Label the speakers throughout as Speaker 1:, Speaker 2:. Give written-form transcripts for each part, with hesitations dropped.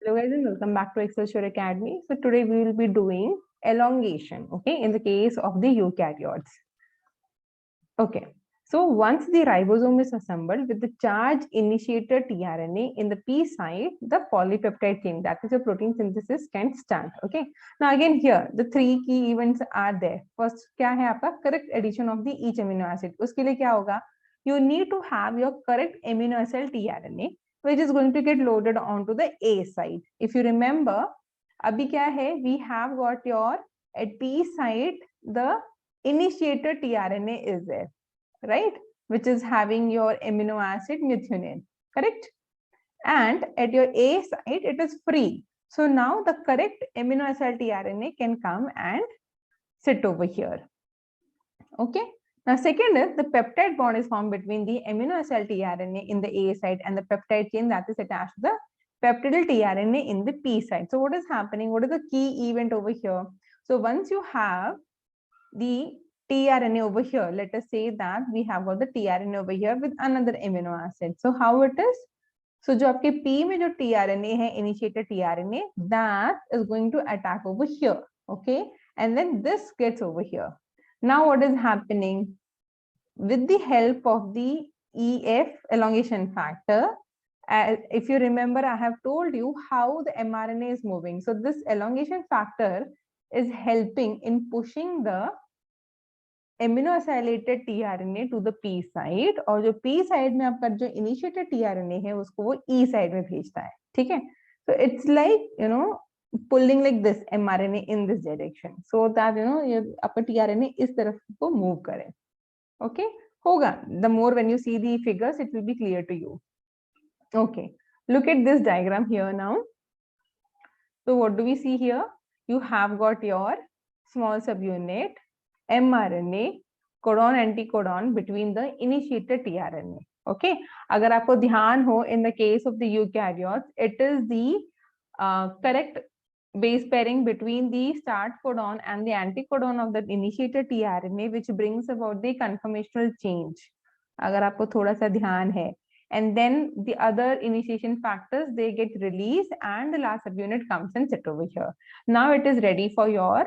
Speaker 1: Hello guys and welcome back to Excelsior Academy. So today we will be doing elongation, okay, in the case of the eukaryotes. Okay, so once the ribosome is assembled with the charge initiator tRNA in the P site, the polypeptide chain, that is a protein synthesis, can start. Okay, now again here the three key events are there. First क्या है आपका correct addition of the each amino acid. उसके लिए क्या होगा? You need to have your correct amino acid tRNA which is going to get loaded onto the A side. If you remember, अभी क्या है? We have got your at P site the initiator tRNA is there, right? Which is having your amino acid methionine, correct? And at your A site, it is free. So now the correct amino acid tRNA can come and sit over here. Okay. Now, second is the peptide bond is formed between the amino acid tRNA in the A site and the peptide chain that is attached to the peptidyl tRNA in the P site. So what is happening? What is the key event over here? So once you have the tRNA over here, let us say that we have got the tRNA over here with another amino acid. So how it is? So जो आपके P में जो tRNA है, initiator tRNA, that is going to attack over here, okay? And then this gets over here. Now what is happening? With the help of the EF elongation factor, if you remember, I have told you how the mRNA is moving. So this elongation factor is helping in pushing the aminoacylated tRNA to the P site, और जो P side में आपका जो initiated tRNA है उसको वो E side में भेजता है. ठीक है, so it's like pulling like this mRNA in this direction so that ये आपका tRNA इस तरफ को मूव करे. Okay, होगा. The more when you see the figures it will be clear to you. Okay, look at this diagram here now. So what do we see here? You have got your small subunit mRNA codon anticodon between the initiator tRNA. Okay, अगर आपको ध्यान हो, in the case of the eukaryotes, it is the correct base pairing between the start codon and the anticodon of the initiator tRNA which brings about the conformational change. अगर आपको थोड़ा सा ध्यान है, and then the other initiation factors they get released and the last subunit comes and sit over here. Now it is ready for your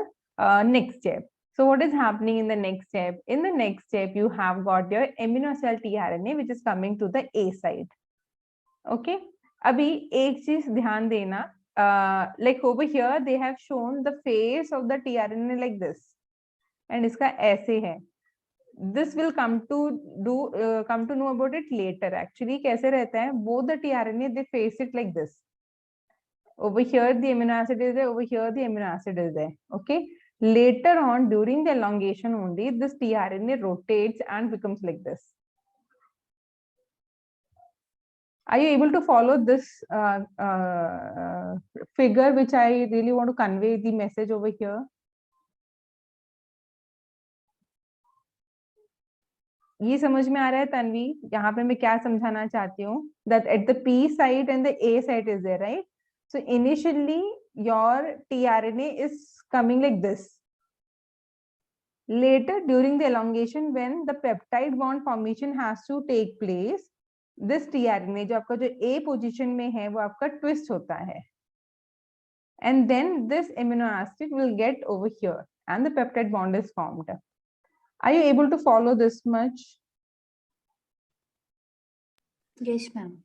Speaker 1: next step. So what is happening in the next step? In the next step, you have got your amino acid tRNA which is coming to the A side. Okay. अभी एक चीज ध्यान देना. Like over here, they have shown the face of the tRNA like this, and इसका ऐसे है. This will come to know about it later. Actually, कैसे रहता है? Both the tRNA they face it like this. Over here the amino acid is there. Over here the amino acid is there. Okay. Later on, during the elongation only, this tRNA rotates and becomes like this. Are you able to follow this figure which I really want to convey the message over here? ये समझ में आ रहा है तन्वी? यहाँ पे मैं क्या समझाना चाहती हूँ? That at the P site and the A site is there, right? So initially your tRNA is coming like this. Later during the elongation, when the peptide bond formation has to take place, this tRNA जो आपका जो A position में है वो आपका twist होता है, and then this amino acid will get over here and the peptide bond is formed. Are you able to follow this much?
Speaker 2: Yes, ma'am.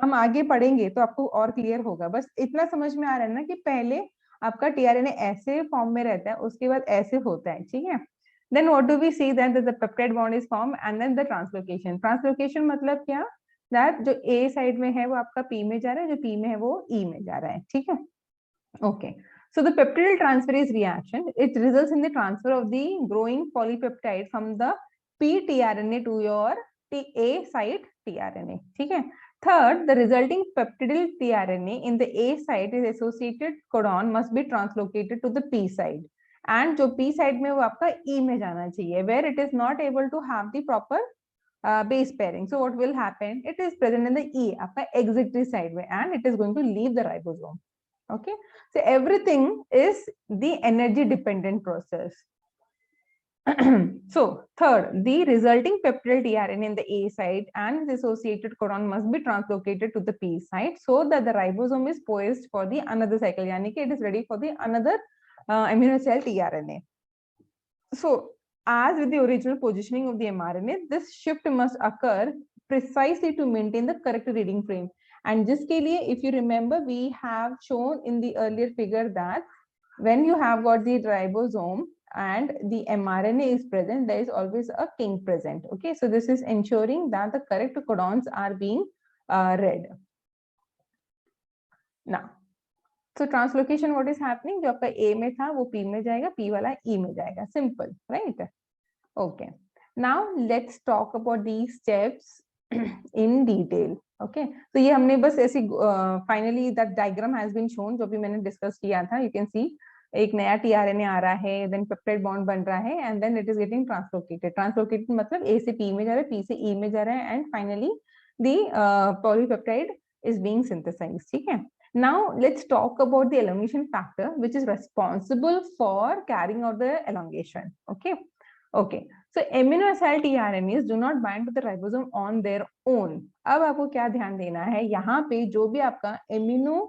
Speaker 1: हम आगे पढ़ेंगे तो आपको और क्लियर होगा. बस इतना समझ में आ रहा है ना कि पहले आपका tRNA ऐसे फॉर्म में रहता है, उसके बाद ऐसे होता है. ठीक है. Then what do we see? That the peptide bond is formed and then the translocation. Translocation मतलब क्या? That जो A side में है वो आपका P में जा रहा है, जो P में है वो E में जा रहा है. ठीक है. Okay. So the peptidyl transferase reaction, it results in the transfer of the growing polypeptide from the P tRNA to your A site tRNA. ठीक है. Third, the resulting peptidyl tRNA in the A site is associated codon must be translocated to the P side, and जो P side में वो आपका E में जाना चाहिए, where it is not able to have the proper base pairing. So what will happen? It is present in the E, आपका exit side में, and it is going to leave the ribosome. Okay, so everything is the energy dependent process. So third, the resulting peptide tRNA in the A site and its associated codon must be translocated to the P site so that the ribosome is poised for the another cycle, yani it is ready for the another amino cell tRNA. So as with the original positioning of the mRNA, this shift must occur precisely to maintain the correct reading frame. And jiske liye, if you remember, we have shown in the earlier figure that when you have got the ribosome and the mRNA is present, there is always a king present. Okay, so this is ensuring that the correct codons are being read. Now, so translocation what is happening? जो आपका A में था वो P में जाएगा, P वाला E में जाएगा. Simple, right? Okay. Now let's talk about these steps in detail. Okay. So ये हमने बस ऐसी finally that diagram has been shown जो भी मैंने discuss किया था. You can see एक नया tRNA आ रहा है, then peptide bond बन रहा है, and then it is getting translocated. Translocated मतलब A से P में जा रहा है, P से E में जा रहा है, and finally the polypeptide is being synthesized. ठीक है. Now let's talk about the elongation factor which is responsible for carrying out the elongation. Okay. Okay. So amino acyl tRNAs do not bind to the ribosome on their own. अब आपको क्या ध्यान देना है, यहाँ पे जो भी आपका amino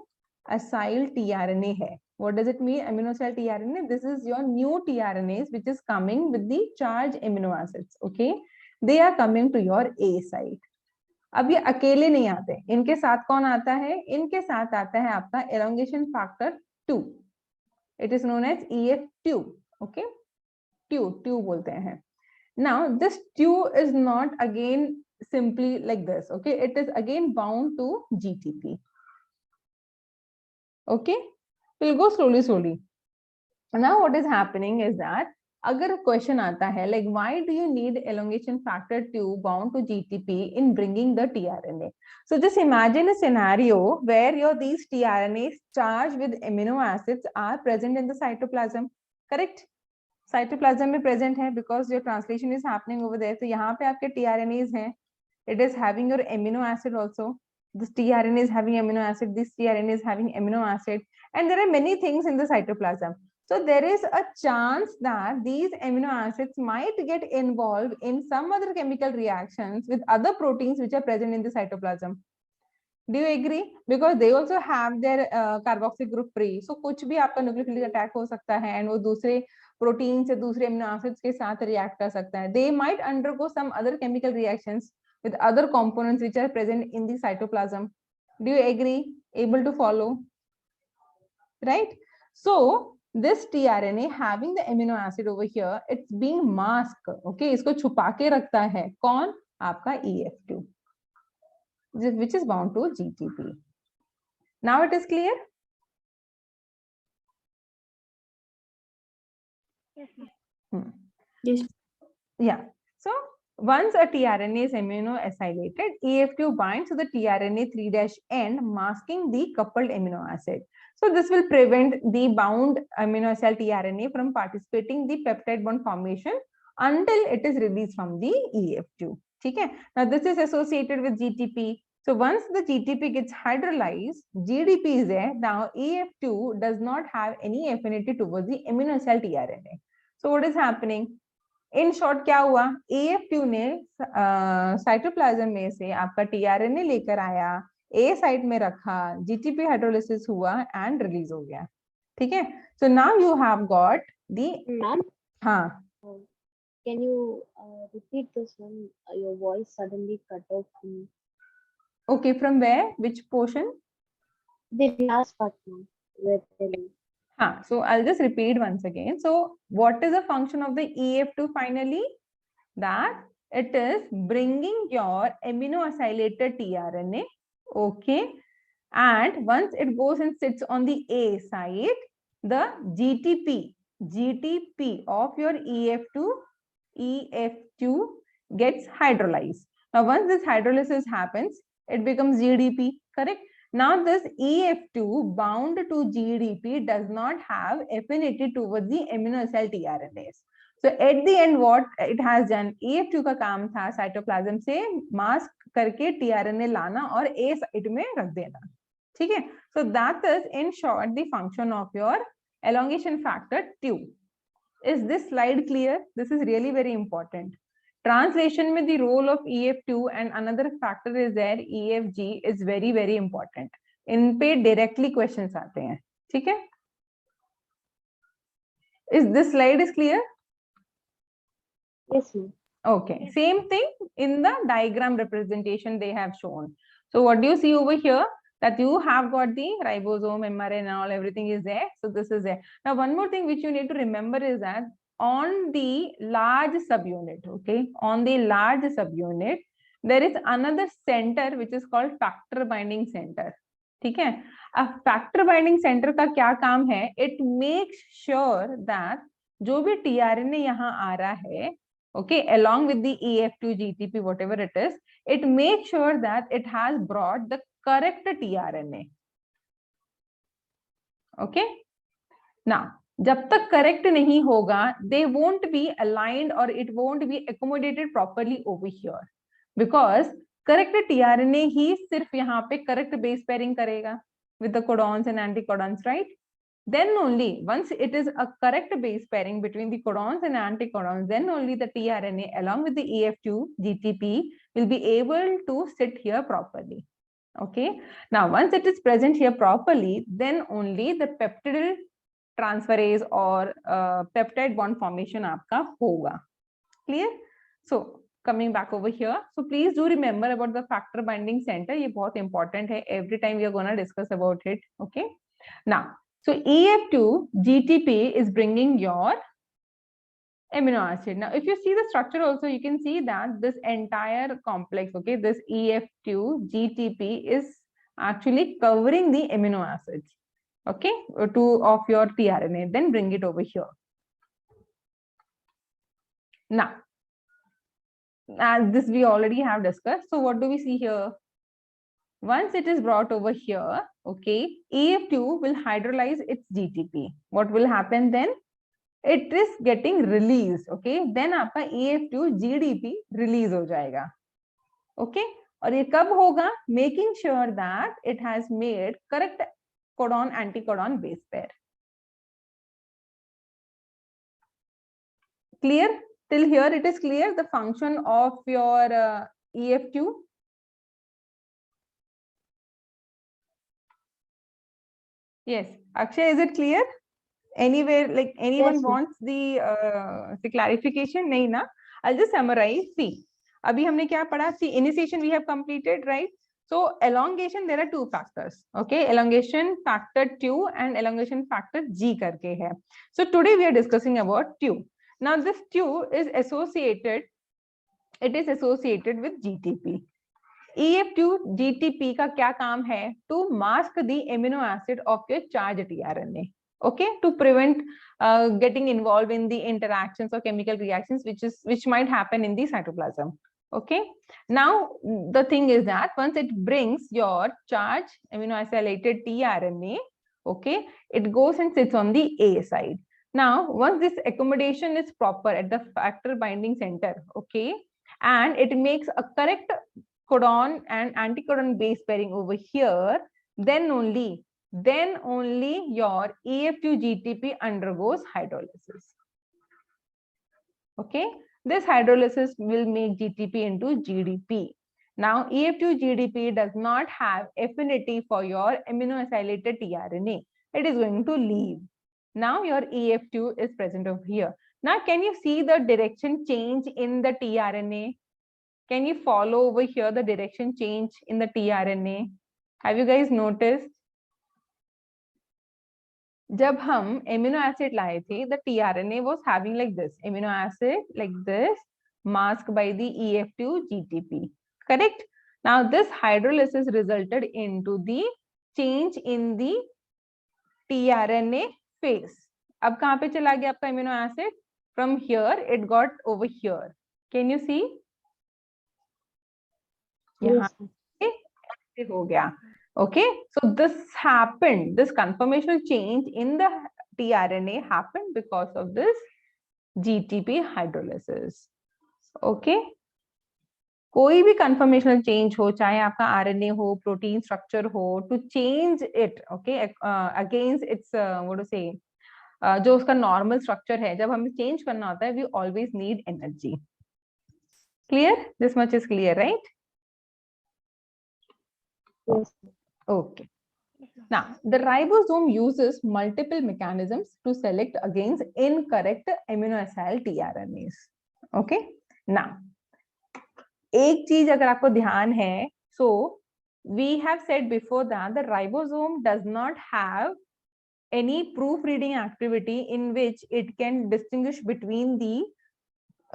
Speaker 1: acyl tRNA है, what does it mean? Amino acyl tRNA, this is your new tRNAs which is coming with the charged amino acids. Okay, they are coming to your A site. अब ये अकेले नहीं आते, इनके साथ कौन आता है? इनके साथ आता है आपका elongation factor 2. It is known as EF2. Okay, TU बोलते हैं. Now this TU is not again simply like this. Okay, it is again bound to GTP. Okay, we'll go slowly. Now what is happening is that अगर question आता है like why do you need elongation factor 2 bound to GTP in bringing the tRNA? So just imagine a scenario where these tRNAs charged with amino acids are present in the cytoplasm. Correct? Cytoplasm में present है because your translation is happening over there. So यहाँ पे आपके tRNAs हैं. It is having your amino acid also. This tRNA is having amino acid. This tRNA is having amino acid, and there are many things in the cytoplasm. So there is a chance that these amino acids might get involved in some other chemical reactions with other proteins which are present in the cytoplasm. Do you agree? Because they also have their carboxyl group free. So कुछ भी आपका nucleophilic attack हो सकता है and वो दूसरे proteins से दूसरे amino acids के साथ react कर सकता है. They might undergo some other chemical reactions with other components which are present in the cytoplasm. Do you agree? Able to follow? Right? So this tRNA having the amino acid over here, it's being masked. Okay, इसको छुपा के रखता है कौन? आपका EF2, which is bound to GTP. Now it is clear?
Speaker 2: Yes,
Speaker 1: Yes. Yeah. So once a tRNA is amino acylated, EF2 binds to the tRNA 3' end, masking the coupled amino acid. So this will prevent the bound amino acyl tRNA from participating in the peptide bond formation until it is released from the EF2. Okay. Now this is associated with GTP. So once the GTP gets hydrolyzed, GDP is there. Now EF2 does not have any affinity towards the amino acyl tRNA. So what is happening? In short क्या हुआ? AF2 ने cytoplasm में से आपका tRNA लेकर आया, A site में रखा, GTP हाइड्रोलिसिस हुआ एंड रिलीज हो गया. ठीक है. So now you have got the.
Speaker 2: Ma'am,
Speaker 1: हाँ,
Speaker 2: can you repeat this one? Your voice suddenly cut off.
Speaker 1: okay, from where? Which portion?
Speaker 2: The last part, ma'am. Where telling.
Speaker 1: So I'll just repeat once again. So what is the function of the EF2 finally? That it is bringing your amino acylated tRNA. Okay, and once it goes and sits on the A site, the GTP of your EF2 gets hydrolyzed. Now once this hydrolysis happens, it becomes GDP. Correct? Now this EF2 bound to GDP does not have affinity towards the amino acyl tRNAs. So at the end what it has done, EF2 का काम था cytoplasm से mask करके tRNA लाना और A site में रख देना. ठीक है. So that is in short the function of your elongation factor 2. Is this slide clear? This is really very important. Translation में the role of EF2 and another factor is there, EFG is very very important. इन पे directly questions आते हैं, ठीक है? Is this slide is clear?
Speaker 2: Yes, ma'am.
Speaker 1: Okay, same thing in the diagram representation they have shown. So what do you see over here? That you have got the ribosome, mRNA and all, everything is there. So this is there. Now one more thing which you need to remember is that on the large subunit, okay, on the large subunit, there is another center which is called factor binding center. ठीक है? अब factor binding center का क्या काम है? It makes sure that जो भी tRNA यहाँ आ रहा है, okay, along with the EF2 GTP, whatever it is, it makes sure that it has brought the correct tRNA. Okay. Now, जब तक correct नहीं होगा, they won't be aligned or it won't be accommodated properly over here, because correct tRNA ही सिर्फ यहाँ पे correct base pairing करेगा with the codons and anticodons, right? Then only once it is a correct base pairing between the codons and anticodons, then only the tRNA along with the EF2 GTP will be able to sit here properly. Okay. Now, once it is present here properly, then only the peptidyl transferase or peptide bond formation आपका होगा. Clear? So coming back over here, so please do remember about the factor binding center. ये बहुत important है. Every time we are gonna discuss about it. Okay. Now, so EF2 GTP is bringing your amino acid. Now, if you see the structure also, you can see that this entire complex, okay, this EF2 GTP is actually covering the amino acids, okay, of your tRNA. Then bring it over here. Now, as this we already have discussed. So what do we see here? Once it is brought over here, okay, EF2 will hydrolyze its GTP. What will happen then? It is getting released, okay? Then आपका EF2 GDP release हो जाएगा, okay? और ये कब होगा? Making sure that it has made correct codon anticodon base pair. Clear? Till here it is clear the function of your EF2. Yes, Akshay, is it clear? Anywhere, like anyone
Speaker 2: Yes,
Speaker 1: wants the clarification? नहीं ना? I'll just summarize. See, अभी हमने क्या पढ़ा? See, initiation we have completed, right? So elongation, there are two factors, okay? Elongation factor 2 and elongation factor G करके है. So today we are discussing about 2. Now this 2 is associated, it is associated with GTP. EF2 GTP का क्या काम है? To mask the amino acid of your charged tRNA. Okay, to prevent getting involved in the interactions or chemical reactions which might happen in the cytoplasm. Okay, now the thing is that once it brings your charged amino acylated tRNA, okay, it goes and sits on the A side. Now once this accommodation is proper at the factor binding center, okay, and it makes a correct codon and anticodon base pairing over here, then only your EF2 GTP undergoes hydrolysis. Okay, this hydrolysis will make GTP into GDP. Now, EF2 GDP does not have affinity for your amino acylated tRNA. It is going to leave. Now, your EF2 is present over here. Now, can you see the direction change in the tRNA? Can you follow over here the direction change in the tRNA? Have you guys noticed? जब हम amino acid लाए थे, the tRNA was having like this, amino acid like this, masked by the EF2 GTP. Correct? Now this hydrolysis resulted into the change in the tRNA phase. अब कहाँ पे चला गया आपका amino acid? From here it got over here. Can you see? यहाँ पे हो गया. Okay, so this happened, this conformational change in the tRNA happened because of this GTP hydrolysis. Okay, कोई भी conformational change हो, चाहे आपका RNA हो, protein structure हो, to change it, okay, against its what to say, जो उसका normal structure है, जब हमें चेंज करना होता है, we always need energy. Clear? This much is clear, right?
Speaker 2: Yes.
Speaker 1: Okay. Now, the ribosome uses multiple mechanisms to select against incorrect amino acyl tRNAs. Okay. Now, एक चीज अगर आपको ध्यान है, so we have said before that the ribosome does not have any proofreading activity in which it can distinguish between the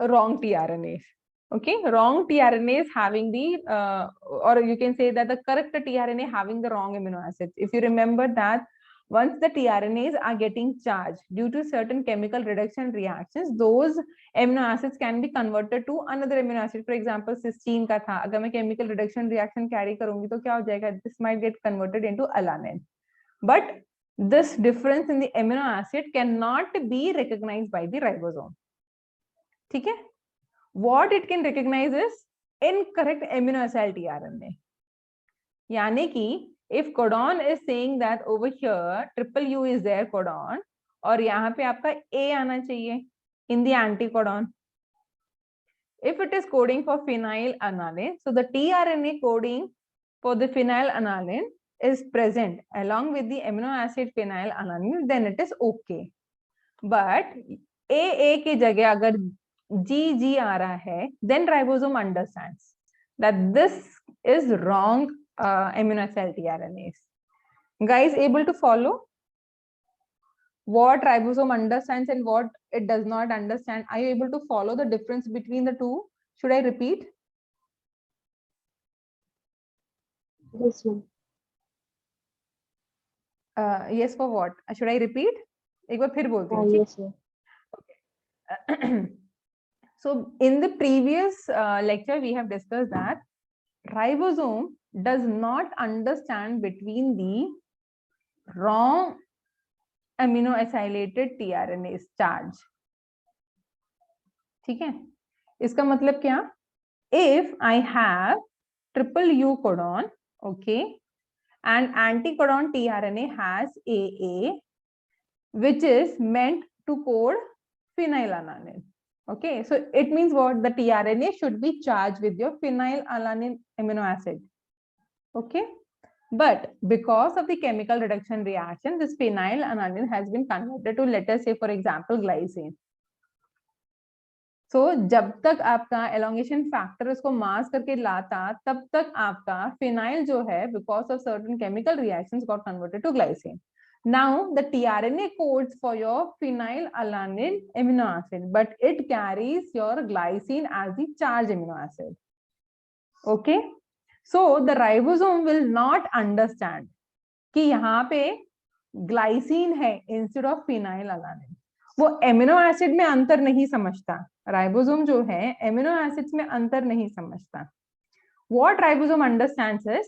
Speaker 1: wrong tRNAs. Okay, wrong tRNA is having the or you can say that the correct tRNA having the wrong amino acids. If you remember that once the tRNAs are getting charged due to certain chemical reduction reactions, those amino acids can be converted to another amino acid. For example, cysteine का था, अगर मैं chemical reduction reaction carry करूंगी तो क्या हो जाएगा? This might get converted into alanine. But this difference in the amino acid cannot be recognized by the ribosome. ठीक है? What it can recognize is incorrect amino acyl tRNA. यानी कि if codon is saying that over here triple U is there codon, और यहाँ पे आपका A आना चाहिए in the anticodon. If it is coding for phenylalanine, so the tRNA coding for the phenylalanine is present along with the amino acid phenylalanine, then it is okay. But A की जगह अगर G आ रहा है, then ribosome understands that this is wrong amino acyl tRNAs. Guys, able to follow what ribosome understands and what it does not understand? Are you able to follow the difference between the two? Should I repeat?
Speaker 2: Yes, ma'am.
Speaker 1: Yes, for what? Should I repeat? एक बार फिर बोलती हूँ.
Speaker 2: Yes, ma'am.
Speaker 1: Okay. So in the previous lecture, we have discussed that ribosome does not understand between the wrong amino acylated tRNAs charge. ठीक है? इसका मतलब क्या? If I have triple U codon, okay, and anticodon tRNA has AA, which is meant to code phenylalanine. Okay, so it means what? The tRNA should be charged with your phenylalanine amino acid. Okay, but because of the chemical reduction reaction, this phenylalanine has been converted to, let us say, for example, glycine. So जब तक आपका elongation factor उसको मास करके लाता, तब तक आपका phenyl जो है, because of certain chemical reactions, got converted to glycine. Now the tRNA codes for your phenylalanine amino acid, but it carries your glycine as the charged amino acid. Okay, so the ribosome will not understand कि यहाँ पे glycine है instead of phenylalanine. वो amino acid में अंतर नहीं समझता. Ribosome जो है एमिनो एसिड्स में अंतर नहीं समझता. What ribosome understands is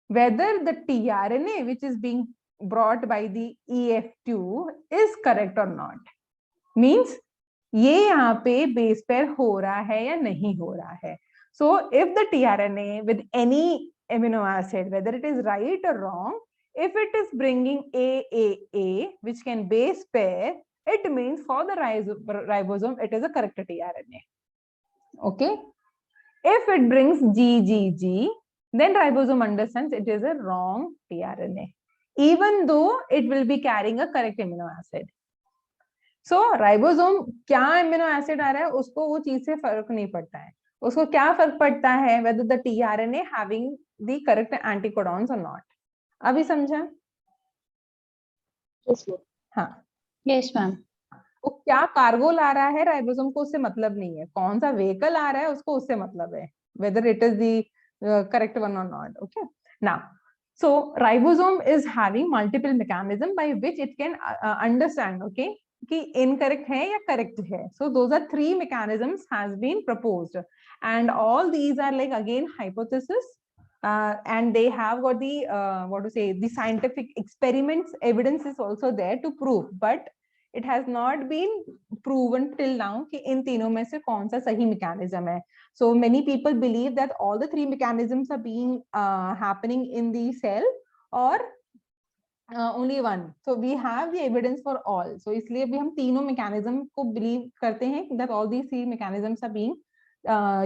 Speaker 1: whether the tRNA which is being brought by the EF2 is correct or not. Means ये यहाँ पे बेस पेयर हो रहा है या नहीं हो रहा है. So if the tRNA with any amino acid, whether it is right or wrong, if it is bringing AAA which can base pair, it means for the ribosome it is a correct tRNA. Okay, if it brings GGG, then ribosome understands it is a wrong tRNA, even though it will be carrying a correct amino acid. So ribosome क्या amino acid आ रहा है उसको वो चीज से फर्क नहीं पड़ता है. उसको क्या फर्क पड़ता है whether the tRNA having the correct anticodons or not. अभी समझा?
Speaker 2: Yes, ma'am.
Speaker 1: हाँ.
Speaker 3: Yes ma'am.
Speaker 1: वो क्या कार्गो ला रहा है राइबोसोम को उससे मतलब नहीं है. कौन सा व्हीकल आ रहा है उसको उससे मतलब है, whether it is the correct one or not. Okay, now so ribosome is having multiple mechanism by which it can understand, okay, कि incorrect है या correct है. So those are three mechanisms has been proposed, and all these are like again hypothesis, and they have got the what to say, the scientific experiments evidence is also there to prove, but it has not been proven till now कि इन तीनों में से कौन सा सही mechanism है. So many people believe that all the three mechanisms are being happening in the cell, or only one. So we have the evidence for all. So इसलिए भी हम तीनों mechanism को believe करते हैं that all these three mechanisms are being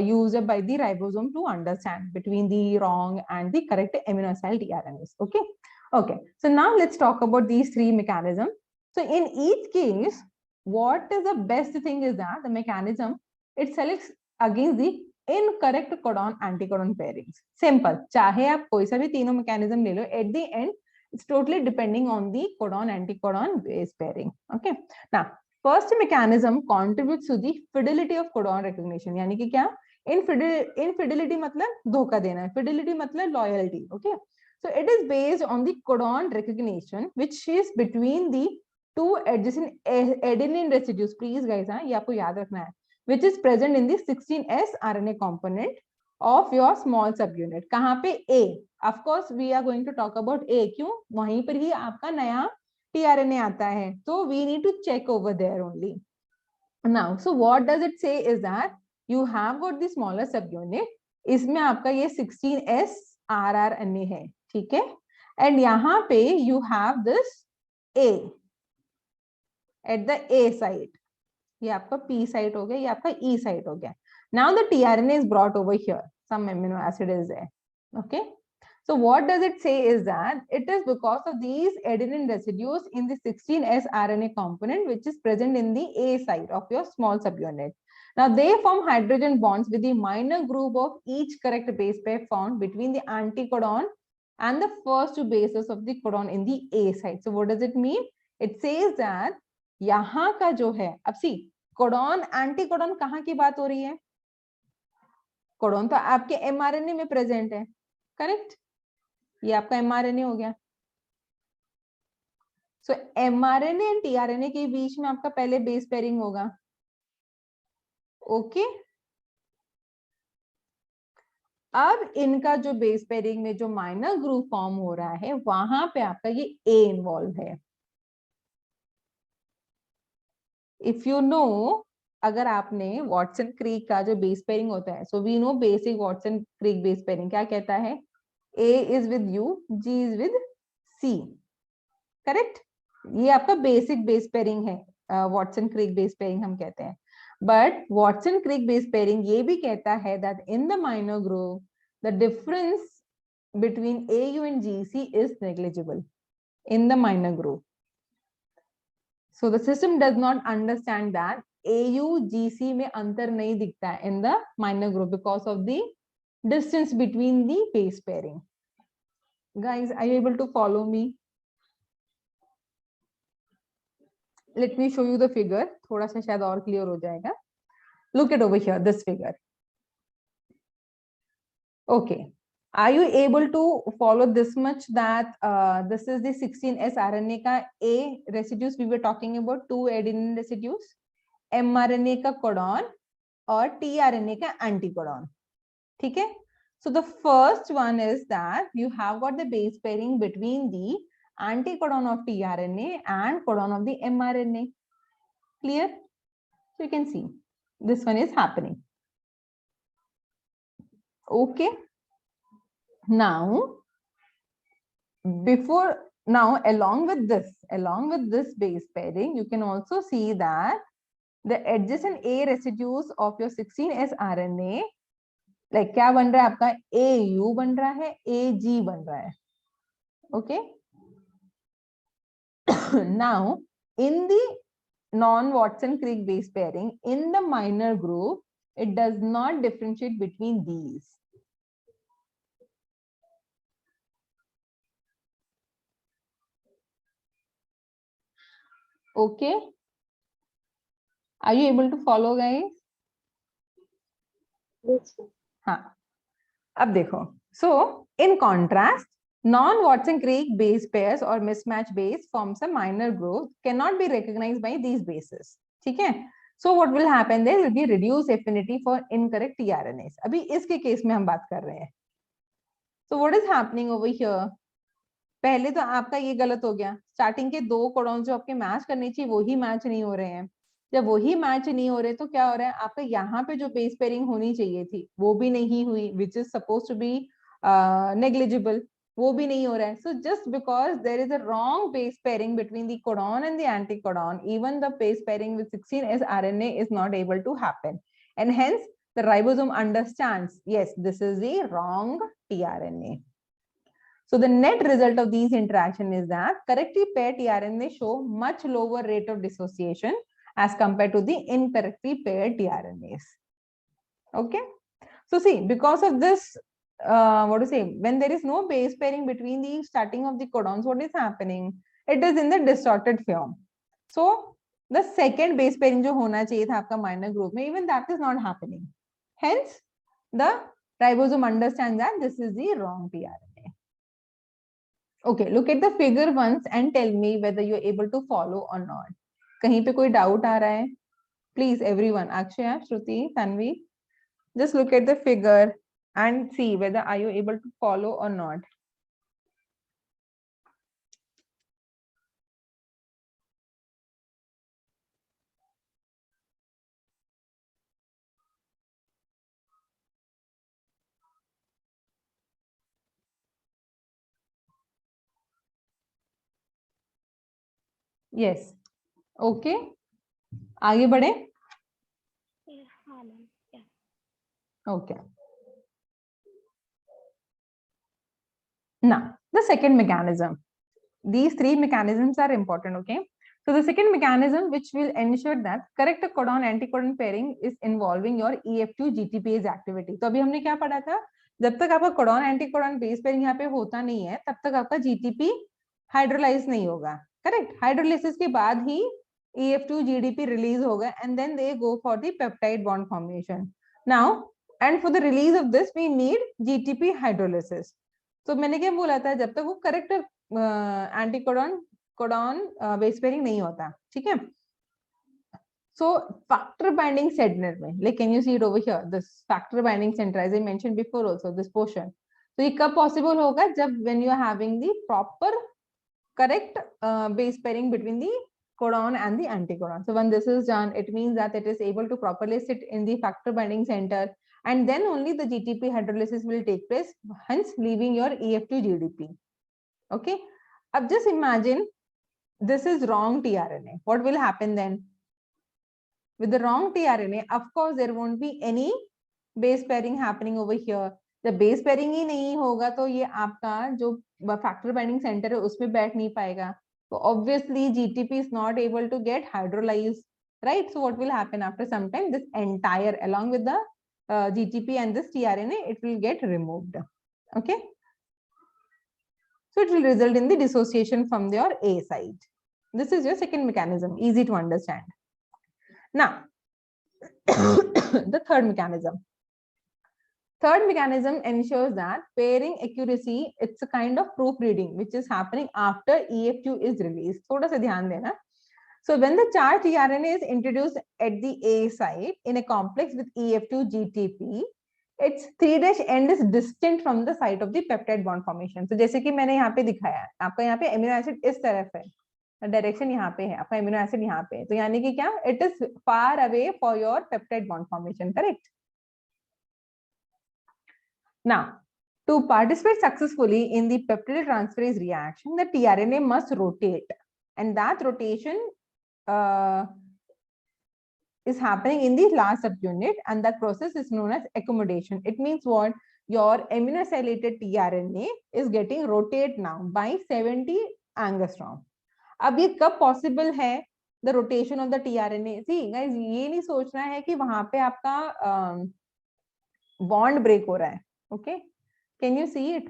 Speaker 1: used by the ribosome to understand between the wrong and the correct amino acid tRNAs. Okay. Okay. So now let's talk about these three mechanisms. So in each case, what is the best thing is that the mechanism it selects against the incorrect codon anticodon pairings. Simple. चाहे आप कोई सा भी तीनों mechanism ले लो, at the end it's totally depending on the codon anticodon base pairing. Okay. Now first mechanism contributes to the fidelity of codon recognition. यानी कि क्या? Infidelity मतलब धोखा देना, fidelity मतलब loyalty. Okay. So it is based on the codon recognition which is between the two adjacent adenine residues. Please guys, ये आपको याद रखना है. Which is present in the 16S RNA component of your small subunit. कहाँ पे A? Of course we are going to talk about A. क्यों? वहीं पर ही आपका नया tRNA आता है. So we need to check over there only. Now, so what does it say is that you have got the smaller subunit. इसमें आपका ये 16S rRNA है, ठीक है? And यहाँ पे you have this A at the A site. ये आपका P site हो गया, ये आपका E site हो गया. Now the tRNA is brought over here. Some amino acid is there. Okay. So what does it say is that it is because of these adenine residues in the 16S RNA component which is present in the A site of your small subunit. Now they form hydrogen bonds with the minor group of each correct base pair found between the anticodon and the first two bases of the codon in the A site. So what does it mean? It says that यहाँ का जो है, अब सी codon anticodon कहाँ की बात हो रही है? कोडॉन तो आपके mRNA में प्रेजेंट है, करेक्ट? ये आपका mRNA हो गया. सो mRNA एंड tRNA के बीच में आपका पहले बेस पेयरिंग होगा. ओके. अब इनका जो बेस पेयरिंग में जो माइनर ग्रुप फॉर्म हो रहा है वहां पे आपका ये A इन्वॉल्व है. इफ यू नो, अगर आपने वॉटसन क्रीक का जो बेस पेयरिंग होता है, so we know basic Watson Crick base pairing क्या कहता है? A is with U, G is with C, correct? ये आपका बेसिक बेस पेयरिंग है, वॉटसन क्रीक बेस पेयरिंग हम कहते हैं. But Watson Crick base pairing ये भी कहता है that in the minor group the difference between AU and GC is negligible in the minor group. So the system does not understand that AU GC में अंतर नहीं दिखता है in the minor group because of the distance between the base pairing. Guys, are you able to follow me? Let me show you the figure. थोड़ा सा शायद और clear हो जाएगा. Look at over here, this figure. Okay. Are you able to follow this much that this is the 16S RNA का A residues we were talking about, two adenine residues, mRNA का codon और tRNA का anticodon. ठीक है? So the first one is that you have got the base pairing between the anticodon of tRNA and codon of the mRNA. Clear? So you can see this one is happening. Okay. Now, along with this base pairing, you can also see that the adjacent A residues of your 16S RNA, like क्या बन रहा है आपका? AU बन रहा है, AG बन रहा है. Okay. Now, in the non-Watson-Crick base pairing, in the minor group, it does not differentiate between these. Okay. Are you able to follow, guys?
Speaker 2: Yes.
Speaker 1: हाँ. अब देखो. So, in contrast, non-Watson-Crick base pairs or mismatch base forms a minor group cannot be recognized by these bases. ठीक है? So, what will happen? There will be reduced affinity for incorrect tRNAs. अभी इसके case में हम बात कर रहे हैं. So, what is happening over here? पहले तो आपका ये गलत हो गया. स्टार्टिंग के दो कोडॉन जो आपके मैच करने चाहिए वो ही मैच नहीं हो रहे हैं. जब वही मैच नहीं हो रहे तो क्या हो रहा है? आपका यहाँ पे जो बेस पेयरिंग होनी चाहिए थी वो भी नहीं हुई, which is supposed to be negligible. वो भी नहीं हो रहा है. So just because there is a wrong base pairing between the codon and the anticodon, even the base pairing with 16S RNA is not able to happen, and hence the ribosome understands, yes, this is the wrong tRNA. So the net result of these interaction is that correctly paired tRNA show much lower rate of dissociation as compared to the incorrectly paired tRNAs. Okay. So see, because of this, what to say, when there is no base pairing between the starting of the codons, what is happening? It is in the distorted form. So the second base pairing जो होना चाहिए था आपका minor group में, even that is not happening. Hence, the ribosome understands that this is the wrong tRNA. Okay, look at the figure once and tell me whether you're able to follow or not. कहीं पे कोई doubt आ रहा है? Please, everyone, Akshaya, Shruti, Tanvi, just look at the figure and see whether are you able to follow or not. Yes. Okay. आगे बढ़े?
Speaker 2: हाँ ma'am.
Speaker 1: Okay. Now, the second mechanism. These three mechanisms are important, okay? So the second mechanism which will ensure that correct codon anticodon pairing is involving your EF2 GTPase activity. तो अभी हमने क्या पढ़ा था? जब तक आपका codon anticodon base pairing यहाँ पे होता नहीं है, तब तक आपका GTP हाइड्रोलाइज नहीं होगा. करेक्ट. हाइड्रोलाइसिस के बाद ही EF2 GDP release होगा and then they go for the peptide bond formation. Now, and for the release of this we need GTP hydrolysis. तो मैंने क्या बोला था, जब तक वो correct anticodon codon base pairing नहीं होता. ठीक है. सो फैक्टर बाइंडिंग सेंटर में, like can you see it over here, this factor binding centre as I mentioned before also, this portion. तो ये कब पॉसिबल होगा? जब when you are having the proper correct base pairing between the codon and the anticodon. So when this is done, it means that it is able to properly sit in the factor binding center, and then only the GTP hydrolysis will take place, hence leaving your EF2 GDP. Okay. Now just imagine this is wrong tRNA. What will happen then? With the wrong tRNA, of course, there won't be any base pairing happening over here. जब base pairing ही नहीं होगा तो ये आपका जो factor binding centre है उसमें बैठ नहीं पाएगा. So obviously GTP is not able to get hydrolyzed, right? So what will happen after some time? This entire, along with the GTP and this tRNA, it will get removed. Okay. So it will result in the dissociation from your A site. This is your second mechanism, easy to understand. Now, the third mechanism. Third mechanism ensures that pairing accuracy, it's a kind of proofreading which is happening after EF2 is released. थोड़ा सा ध्यान देना. So when the charged tRNA is introduced at the A site in a complex with EF2 GTP, its 3' end is distant from the site of the peptide bond formation. So जैसे कि मैंने यहाँ पे दिखाया, आपका यहाँ पे अमीनो एसिड इस तरफ है, डायरेक्शन यहाँ पे है, आपका अमीनो एसिड यहाँ पे, तो यानी कि क्या, it is far away for your peptide bond formation. Correct. Now, to participate successfully in the peptide transferase reaction, the tRNA must rotate, and that rotation is happening in the last subunit, and that process is known as accommodation. It means what? Your aminoacylated tRNA is getting rotated now by 70 angstrom. अब ये कब possible है the rotation of the tRNA? See guys, ये नहीं सोचना है कि वहां पे आपका बॉन्ड ब्रेक हो रहा है. Okay, can you see it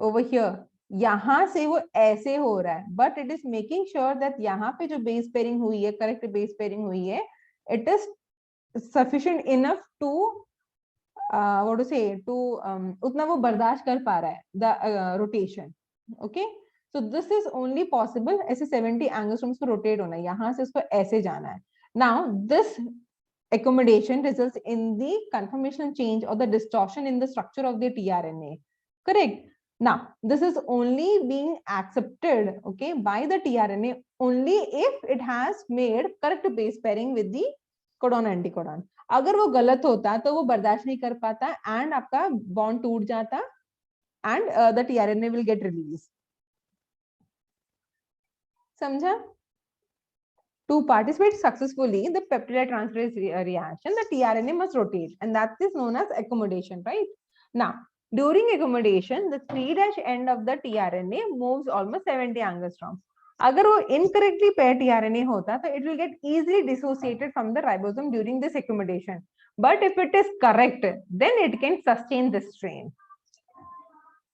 Speaker 1: over here? यहां से वो ऐसे हो रहा है, but it is making sure that यहाँ पे जो बेस पेयरिंग हुई है, करेक्ट बेस पेयरिंग हुई है, it is sufficient enough to what to say, to उतना वो बर्दाश्त कर पा रहा है the rotation. Okay, so this is only possible ऐसे 70 एंगस्ट्रॉम्स को रोटेट होना है, यहाँ से उसको ऐसे जाना है. Now this accommodation results in the conformational change or the distortion in the structure of the tRNA. Correct. Now this is only being accepted, okay, by the tRNA only if it has made correct base pairing with the codon anticodon. अगर वो गलत होता तो वो बर्दाश्त नहीं कर पाता एंड आपका बॉन्ड टूट जाता and the tRNA will get released. Samjha? To participate successfully in the peptide transferase reaction, the tRNA must rotate, and that is known as accommodation, right? Now, during accommodation, the 3' end of the tRNA moves almost 70 angstroms. अगर वो incorrectly paired tRNA होता तो it will get easily dissociated from the ribosome during this accommodation. But if it is correct, then it can sustain this strain.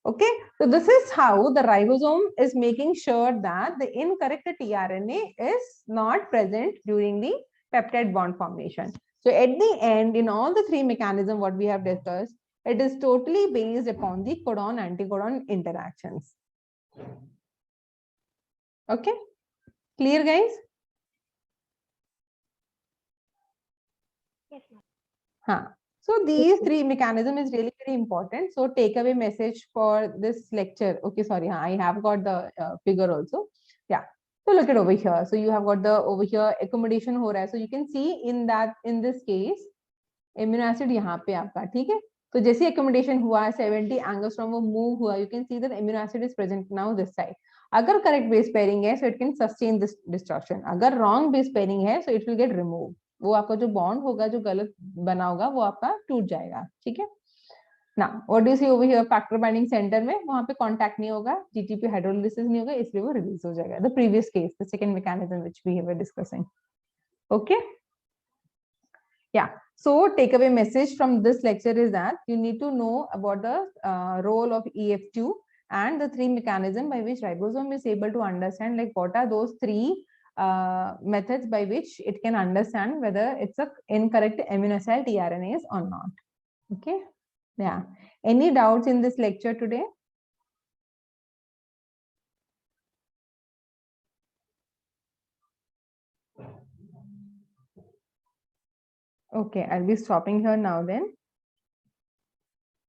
Speaker 1: Okay, so this is how the ribosome is making sure that the incorrect tRNA is not present during the peptide bond formation. So at the end, in all the three mechanisms what we have discussed, it is totally based upon the codon-anticodon interactions. Okay, clear guys?
Speaker 2: Yes, ma'am.
Speaker 1: Huh. So these three mechanism is really very important. So takeaway message for this lecture. Okay, sorry, I have got the figure also. Yeah. So look at over here. So you have got the over here accommodation हो रहा है. So you can see in this case amino acid यहाँ पे आपका ठीक है. तो जैसे accommodation हुआ 70 angstrom वो move हुआ, you can see that amino acid is present now this side. अगर correct base pairing है, so it can sustain this distortion. अगर wrong base pairing है, so it will get removed. वो आपका जो बॉन्ड होगा जो गलत बना होगा वो आपका टूट जाएगा. ठीक है. Now, what do you see over here? Factor binding center में वहां पे contact नहीं होगा, GTP hydrolysis नहीं होगा, इसलिए वो release हो जाएगा. The previous case, the second mechanism which we were discussing. Okay. Yeah. So takeaway message from this lecture is that you need to know about the role of EF2 and the three mechanisms by which ribosome is able to understand like what are those three methods by which it can understand whether it's a incorrect amino acid tRNAs or not. Okay. Yeah. Any doubts in this lecture today? Okay, I'll be stopping here now then.